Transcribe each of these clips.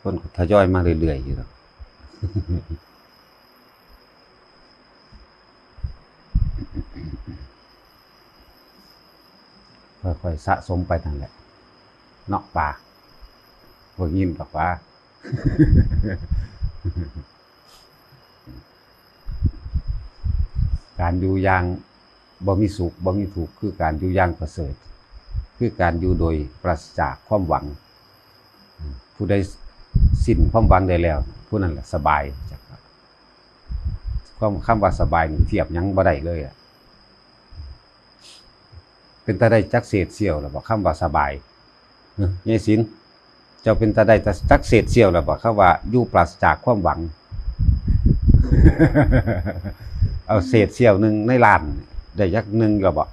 คนก็ทยอยมาเรื่อยๆอยู่แล้วค่อยๆสะสมไปนั่นแหละเนาะป่าบ่ยินดอกว่าการอยู่อย่างบ่มีสุขบ่มีทุกข์คือการอยู่อย่างประเสริฐคือการอยู่โดยปราศจากความหวังผู้ใดสิ้นความหวังได้แล้วผู้นั้นแหละสบายความคำว่าสบายนี่เทียบหยังบ่ได้เลยอ่ะเป็นตาได้จักเศษเสี้ยวแล้วบ่คำว่าสบายยายศิลป์เจ้าเป็นตาได้จักเศษเสี้ยวแล้วบ่คำว่าอยู่ปราศจากความหวัง เอาเศษเสี้ยวนึงในล้านได้จักนึงแล้วบ่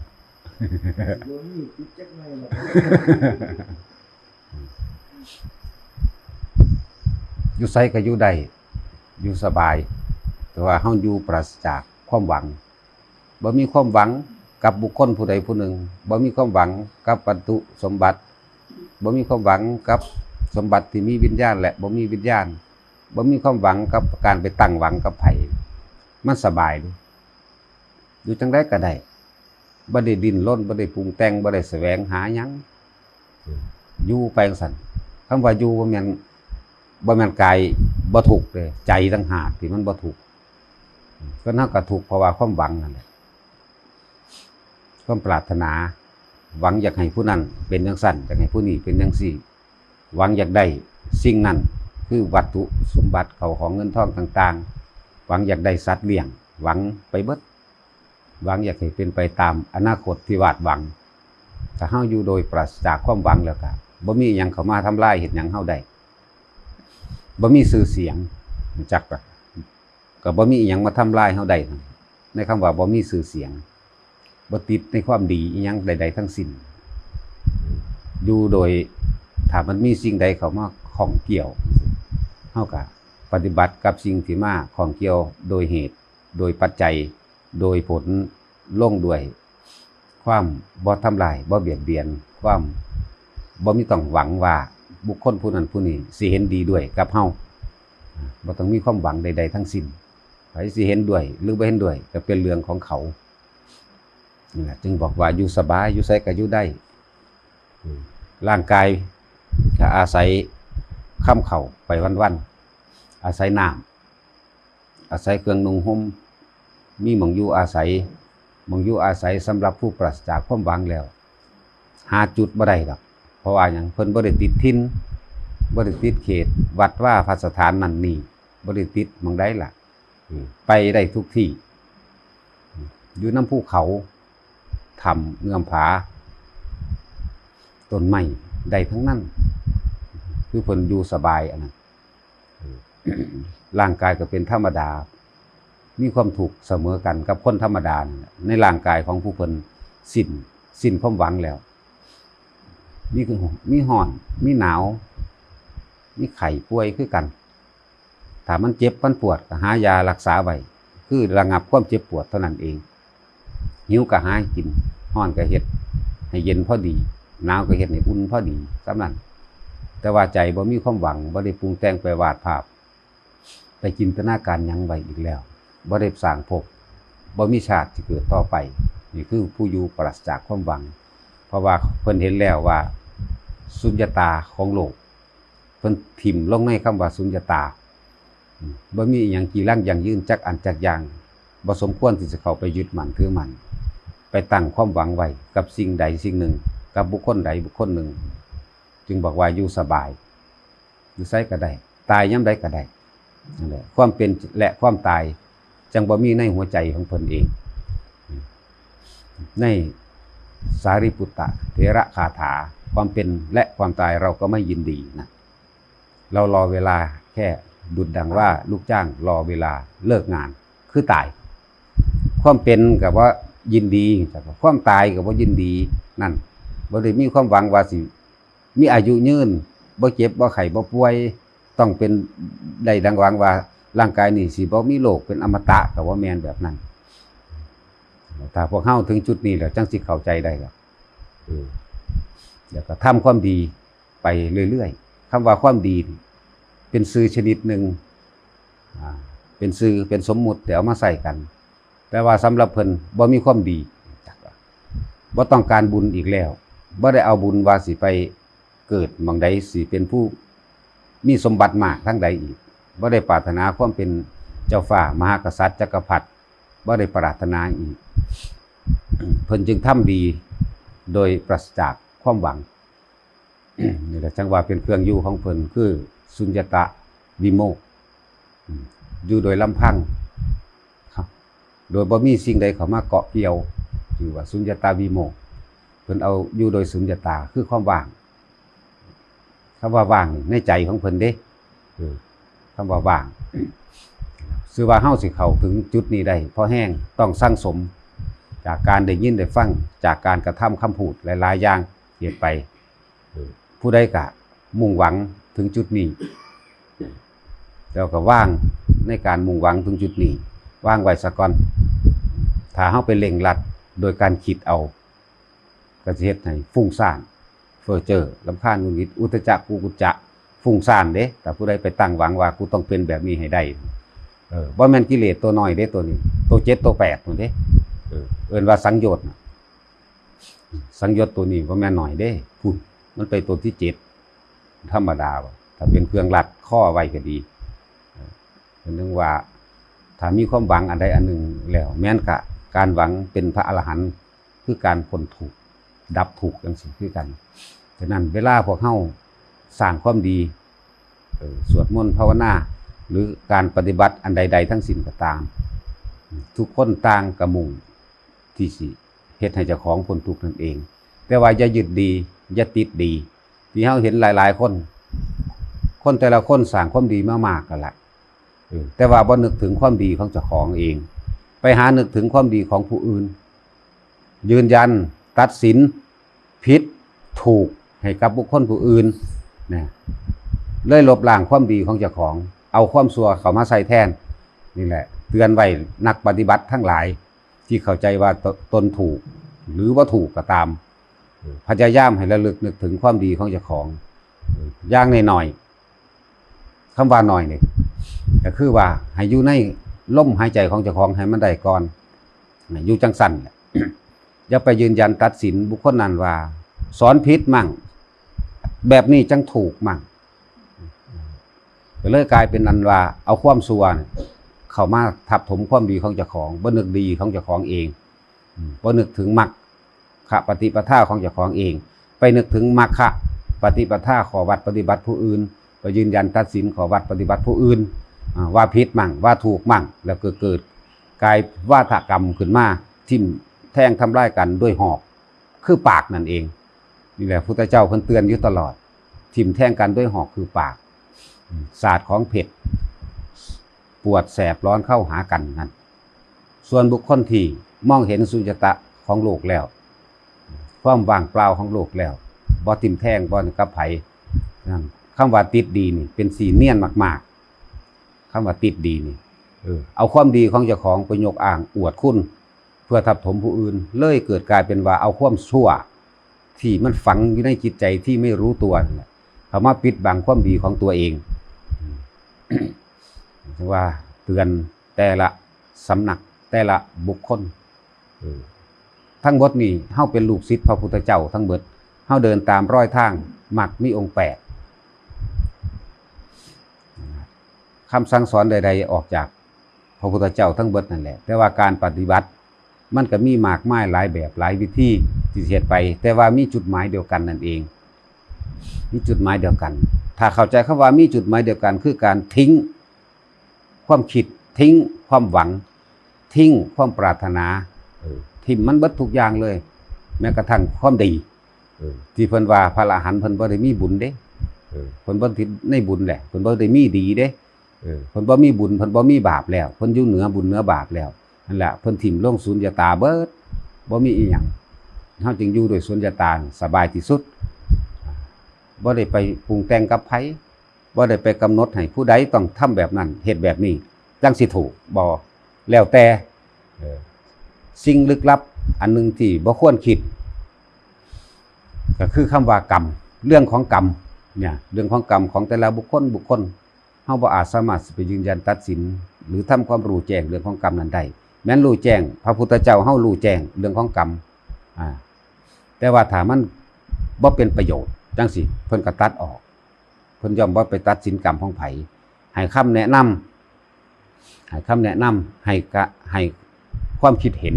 อยู่ไสก็อยู่ได้อยู่สบายแต่ว่าเฮาอยู่ปราศจากความหวังบ่มีความหวังกับบุคคลผู้ใดผู้หนึ่งบ่มีความหวังกับวัตถุสมบัติบ่มีความหวังกับสมบัติที่มีวิญญาณและบ่มีวิญญาณบ่มีความหวังกับการไปตั้งหวังกับไผมันสบายดิอยู่จังได๋ก็ได้บ่ได้ดิ้นรนบ่ได้ปรุงแต่งบ่ได้แสวงหาหยังอยู่ไปจังซั่นคำว่าอยู่บ่แม่นกายบ่ทุกข์เด้ใจต่างหากที่มันบ่ทุกข์ก็เฮาก็ทุกข์เพราะว่าความหวังนั่นแหละความปรารถนาหวังอยากให้ผู้นั้นเป็นจังซั่นอยากให้ผู้นี้เป็นจังซี่หวังอยากได้สิ่งนั้นคือวัตถุสมบัติเข้าของเงินทองต่างๆหวังอยากได้สัตว์เลี้ยงหวังไปเบิดหวังอยากให้เป็นไปตามอนาคตที่วาดหวังถ้าเฮาอยู่โดยปราศจากความหวังแล้วก็บ่มีหยังเข้ามาทำลายเฮ็ดหยังเฮาได้บ่มีชื่อเสียงจักปะก็บ่มีหยังมาทำลายเฮาได้ในคำว่าบ่มีชื่อเสียงบ่ติดในความดีอีหยังใดๆทั้งสิ้นอยู่โดยถ้ามันมีสิ่งใดเข้ามาข้องเกี่ยวเฮาก็ปฏิบัติกับสิ่งที่มาข้องเกี่ยวโดยเหตุโดยปัจจัยโดยผลลงด้วยความบ่ทำลายบ่เบียดเบียนความบ่มีต้องหวังว่าบุคคลผู้นั้นผู้นี้สิเห็นดีด้วยกับเฮาบ่ต้องมีความหวังใดๆทั้งสิ้นไผสิเห็นด้วยหรือบ่เห็นด้วยก็เป็นเรื่องของเขานี่แหละจึงบอกว่าอยู่สบายอยู่ไสก็อยู่ได้ร่างกายก็อาศัยค่ำเข้าไปวันๆอาศัยน้ำอาศัยเครื่องนุ่งห่มมีหม่องอยู่อาศัยหม่องอยู่อาศัยสำหรับผู้ปราศจากความหวังแล้วหาจุดบ่ได้ดอกเพราะว่าหยังเพิ่นบ่ได้ติดถิ่นบ่ได้ติดเขตวัดว่าพระสถานนั่นนี่บ่ได้ติดหม่องใดล่ะไปได้ทุกที่อยู่น้ำภูเขาถ้ำเงื่อมผาต้นไม้ได้ทั้งนั้นคือเพิ่นอยู่สบายอันนั้นร่างกายก็เป็นธรรมดามีความทุกข์เสมอกันกับคนธรรมดาในร่างกายของผู้เพิ่นสิ้นความหวังแล้วนี่คือมีร้อนมีหนาวมีไข้ป่วยคือกันถ้ามันเจ็บมันปวดก็หายารักษาไว้คือระงับความเจ็บปวดเท่านั้นเองหิวก็หากินร้อนก็เฮ็ดให้เย็นพอดีหนาวก็เฮ็ดให้อุ่นพอดีสำนั้นแต่ว่าใจบ่มีความหวังบ่ได้ปรุงแต่งไปวาดภาพไปจินตนาการหยังไว้อีกแล้วบ่ได้สร้างภพบ่มีชาติที่เกิดต่อไปนี่คือผู้อยู่ปราศจากความหวังเพราะว่าเพิ่นเห็นแล้วว่าสุญญตาของโลกเพิ่นถิ่มลงในคำว่าสุญญตาบ่มีอิหยังกี่ร่างอย่างยืนจักอันจักอย่างบ่สมควรที่จะเข้าไปยึดมั่นถือมั่นไปตั้งความหวังไว้กับสิ่งใดสิ่งหนึ่งกับบุคคลใดบุคคลหนึ่งจึงบอกว่าอยู่สบายอยู่ไสก็ได้ตายยามใดก็ได้นั่นแหละความเป็นและความตายจังบ่มีในหัวใจของเพิ่นเองในสารีปุตตะเถระคาถาความเป็นและความตายเราก็ไม่ยินดีนะเรารอเวลาแค่ดุจดังว่าลูกจ้างรอเวลาเลิกงานคือตายความเป็นกับว่ายินดีแต่ความตายกับว่ายินดีนั่นบ่ได้มีความหวังว่าสิมีอายุยืนบ่เจ็บบ่ไข้บ่ป่วยต้องเป็นได้ดังหวังว่าร่างกายนี่สิบ่มีโรคเป็นอมตะก็ว่าแม่นแบบนั้นถ้าพวกเฮาถึงจุดนี้แล้วจังสิเข้าใจได้ครับแล้วก็ทำความดีไปเรื่อยๆคำว่าความดี เป็นสื่อชนิดหนึ่งเป็นสื่อเป็นสมมุติแต่เอามาใส่กันแต่ว่าสำหรับเพิ่นบ่มีความดีบ่ต้องการบุญอีกแล้วบ่ได้เอาบุญว่าสิไปเกิดหม้องใดสิเป็นผู้มีสมบัติมากทั้งใดอีกบ่ได้ปรารถนาความเป็นเจ้าฟ้ามหากษัตริย์จักรพรรดิบ่ได้ปรารถนาอีกเพิ่นจึงทำดีโดยปราศจากความหวังนี่แหละจังว่าเป็นเครื่องอยู่ของเพิ่นคือสุญญตาวิโมกข์อยู่โดยลำพังครับโดยบ่มีสิ่งใดเข้ามาเกาะเกี่ยวชื่อว่าสุญญตาวิโมกข์เพิ่นเอาอยู่โดยสุญญตาคือความว่างคำว่าว่างในใจของเพิ่นเด้คำว่าว่างชื่อว่าเฮาสิเข้าถึงจุดนี้ได้เพราะแห้งต้องสร้างสมจากการได้ยินได้ฟังจากการกระทำคำพูดหลายๆอย่างเฮ็ดไปผู้ใดก็มุ่งหวังถึงจุดนี้แล้วก็ว่างในการมุ่งหวังถึงจุดนี้ว่างไว้ซะก่อนถ้าเฮาไปเร่งรัดโดยการคิดเอาก็สิเฮ็ดให้ฟุ้งซ่านเฟ้อเจ้อรำคาญหงุดหงิดอุทธัจจะกุกุจจะฟุ้งซ่านเด้แต่ผู้ใดไปตั้งหวังว่ากูต้องเป็นแบบนี้ให้ได้บ่แม่นกิเลสตัวน้อยเด้ตัวนี้ตัว7ตัว8นู่นเด้เอิ้นว่าสังโยชน์สังโยชน์ตัวนี้บ่แม่นน้อยเด้พุ่นมันไปตัวที่7ธรรมดาถ้าเป็นเครื่องรัดข้อไว้ก็ดีเป็นเรื่องว่าถ้ามีความหวังอันใดอันหนึ่งแล้วแม้นกะการหวังเป็นพระอรหันต์คือการพ้นทุกข์ดับทุกข์จังซี่คือกันฉะนั้นเวลาพวกเฮาสร้างความดีสวดมนต์ภาวนาหรือการปฏิบัติอันใดๆทั้งสิ้นก็ตามทุกคนต่างกระมุ่งที่สิเฮ็ดให้เจ้าของพ้นทุกข์นั่นเองแต่ว่าอย่ายึดดีอย่าติดดีที่เฮาเห็นหลายๆคนแต่ละคนสร้างความดีมามากกันละแต่ว่าบ่นึกถึงความดีของเจ้าของเองไปหานึกถึงความดีของผู้อื่นยืนยันตัดสินผิดถูกให้กับบุคคลผู้อื่นนะเลยลบล้างความดีของเจ้าของเอาความชั่วเข้ามาใส่แทนนี่แหละเตือนไว้นักปฏิบัติทั้งหลายที่เข้าใจว่าตนถูกหรือว่าถูกก็ตามพยายามให้ระลึกนึกถึงความดีของเจ้าของอย่างน้อยๆคำว่าน้อยนี่ก็คือว่าให้อยู่ในลมหายใจของเจ้าของให้มันได้ก่อนอยู่จังสั่น อย่าไปยืนยันตัดสินบุคคลนั้นว่าสอนผิดมั่งแบบนี้จังถูกมั่งก็เลยกลายเป็นอันว่าเอาความชั่วเข้ามาทับถมความดีของเจ้าของบ่นึกดีของเจ้าของเองบ่นึกถึงมรรคปฏิปทาของเจ้าของเองไปนึกถึงมรรคปฏิปทาขอวัดปฏิบัติผู้อื่นไปยืนยันตัดสินขอวัดปฏิบัติผู้อื่นว่าผิดมั่งว่าถูกมั่งแล้วเกิดกลายวาทกรรมขึ้นมาทิ่มแทงทำร้ายกันด้วยหอกคือปากนั่นเองนี่แหละพุทธเจ้าเพิ่นเตือนอยู่ตลอดทิ่มแทงกันด้วยหอกคือปากศาสตร์ของเผ็ดปวดแสบร้อนเข้าหากันนั่นส่วนบุคคลที่มองเห็นสุญญตาของโลกแล้วความว่างเปล่าของโลกแล้วบ่ทิ่มแทงบ่กับไผนั่นคำว่าติดดีนี่เป็นสีเนียนมากๆคำว่าติดดีนี่เอาความดีของเจ้าของไปยกอ้างอวดคุณเพื่อทับถมผู้อื่นเลยเกิดกลายเป็นว่าเอาความชั่วที่มันฝังอยู่ในจิตใจที่ไม่รู้ตัวเขามาปิดบังความดีของตัวเองว่าเตือนแต่ละสำนักแต่ละบุคคลทั้งหมดนี่เฮาเป็นลูกศิษย์พระพุทธเจ้าทั้งหมดเฮาเดินตามรอยทางมรรคมีองค์8คำสั่งสอนใดๆออกจากพระพุทธเจ้าทั้งหมดนั่นแหละแต่ว่าการปฏิบัติมันก็มีมากมายหลายแบบหลายวิธีที่เฮ็ดไปแต่ว่ามีจุดหมายเดียวกันนั่นเองมีจุดหมายเดียวกันถ้าเข้าใจคำว่ามีจุดหมายเดียวกันคือการทิ้งความคิดทิ้งความหวังทิ้งความปรารถนาทิ้งมันเบิดทุกอย่างเลยแม้กระทั่งความดีที่เพิ่นว่าพระอรหันต์เพิ่นบ่ได้มีบุญเด้เพิ่นบ่ติดในบุญแหละเพิ่นบ่ได้มีดีเด้เพิ่นบ่มีบุญเพิ่นบ่มีบาปแล้วเพิ่นอยู่เหนือบุญเหนือบาปแล้วนั่นแหละเพิ่นถิ่มลงสุญญตาเบิดบ่มีอีหยังเฮาจึงอยู่ด้วยสุญญตาสบายที่สุดบ่ได้ไปปรุงแต่งกับไผบ่ได้ไปกำหนดให้ผู้ใดต้องทำแบบนั้นเฮ็ดแบบนี้จังสิถูกบ่แล้วแต่สิ่งลึกลับอันนึงที่บ่ควรคิดก็คือคำว่ากรรมเรื่องของกรรมเนี่ยเรื่องของกรรมของแต่ละบุคคล เฮาบ่อาจสามารถสิไปยืนยันตัดสินหรือทำความรู้แจ้งเรื่องของกรรมนั้นได้แม้นรู้แจ้งพระพุทธเจ้าเฮารู้แจ้งเรื่องของกรรมแต่ว่าถ้ามันบ่เป็นประโยชน์จังซี่เพิ่นก็ตัดออกเพิ่นย่อมบ่ไปตัดสินกรรมของไผให้คำแนะนำให้ความคิดเห็น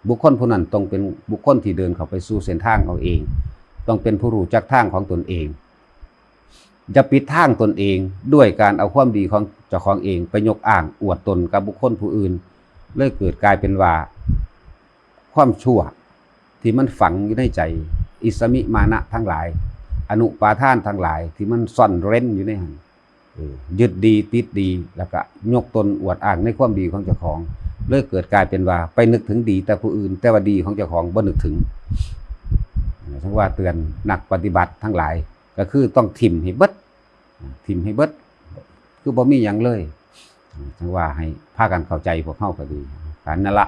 บุคคลผู้นั้นต้องเป็นบุคคลที่เดินเข้าไปสู่เส้นทางเอาเองต้องเป็นผู้รู้จักทางของตนเองอย่าปิดทางตนเองด้วยการเอาความดีของเจ้าของเองไปยกอ้างอวดตนกับบุคคลผู้อื่นเลยเกิดกลายเป็นว่าความชั่วที่มันฝังอยู่ในใจอิสมิมานะทั้งหลายอนุปาทานทั้งหลายที่มันซ่อนเร้นอยู่ในหันยึดดีติดดีแล้วก็ยกตนอวดอ้างในความดีของเจ้าของเลยเกิดกลายเป็นว่าไปนึกถึงดีแต่ผู้อื่นแต่ว่าดีของเจ้าของบ่นึกถึงทั้งว่าเตือนนักปฏิบัติทั้งหลายก็คือต้องทิ่มให้เบิดคือบ่มีหยังเลยทั้งว่าให้พากันเข้าใจพวกเฮาก็ดีการนั่นละ